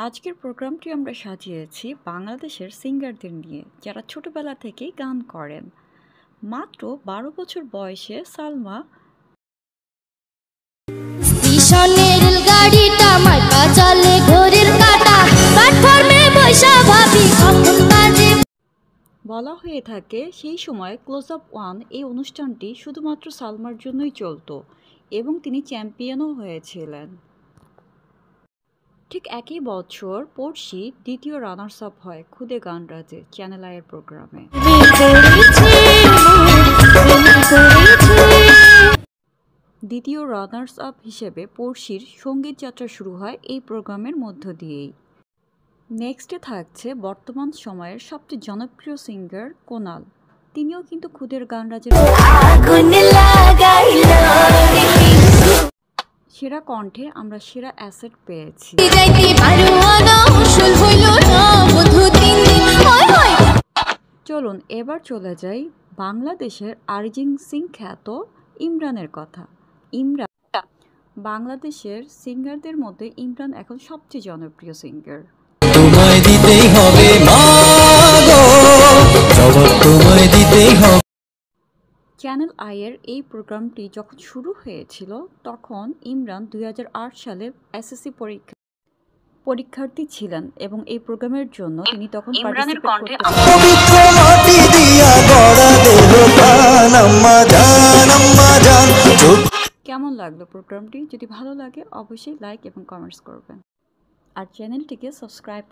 আজকের প্রোগ্রামটি আমরা সাজিয়েছি বাংলাদেশের সিঙ্গারদের নিয়ে, যারা ছোটবেলা থেকেই গান করেন। মাত্র 12 বছর বয়সে সালমা স্টেশনের রেলগাড়িটা মাইপা চলে ঘড়ির কাঁটা, প্ল্যাটফর্মে বসা ভাবি কখন বাজে। বলা হয়ে থাকে সেই সময় ক্লোজ আপ ওয়ান এই অনুষ্ঠানটি শুধুমাত্র সালমার জন্যই চলতো এবং তিনি চ্যাম্পিয়নও হয়েছিলেন। ঠিক একই বছর পড়শি দ্বিতীয় রানার্স আপ হয় খুদে গান রাজে চ্যানেল আইয়ের প্রোগ্রামে। দ্বিতীয় রানার্স আপ হিসেবে পড়শির সঙ্গীত যাত্রা শুরু হয় এই প্রোগ্রামের মধ্য দিয়েই। নেক্সটে থাকছে বর্তমান সময়ের সবচেয়ে জনপ্রিয় সিঙ্গার কোনাল। তিনিও কিন্তু খুদের গান রাজের সেরা কণ্ঠে আমরা সেরা অ্যাসেট পেয়েছি। চলুন এবার চলে যাই বাংলাদেশের অরিজিৎ সিং খ্যাত ইমরানের কথা। ইমরান বাংলাদেশের সিঙ্গারদের মধ্যে ইমরান এখন সবচেয়ে জনপ্রিয় সিঙ্গার। তোমায় দিতেই হবে মা গো, জবাব তোমায় দিতেই হবে। চ্যানেল আইয়ের এই প্রোগ্রামটি যখন শুরু হয়েছিল তখন ইমরান 2008 সালে এসএসসি পরীক্ষার্থী ছিলেন এবং এই প্রোগ্রামের জন্য তিনি তখন ইমরানের কণ্ঠে কেমন লাগলো প্রোগ্রামটি? যদি ভালো লাগে অবশ্যই লাইক এবং কমেন্টস করবেন আর চ্যানেলটিকে সাবস্ক্রাইব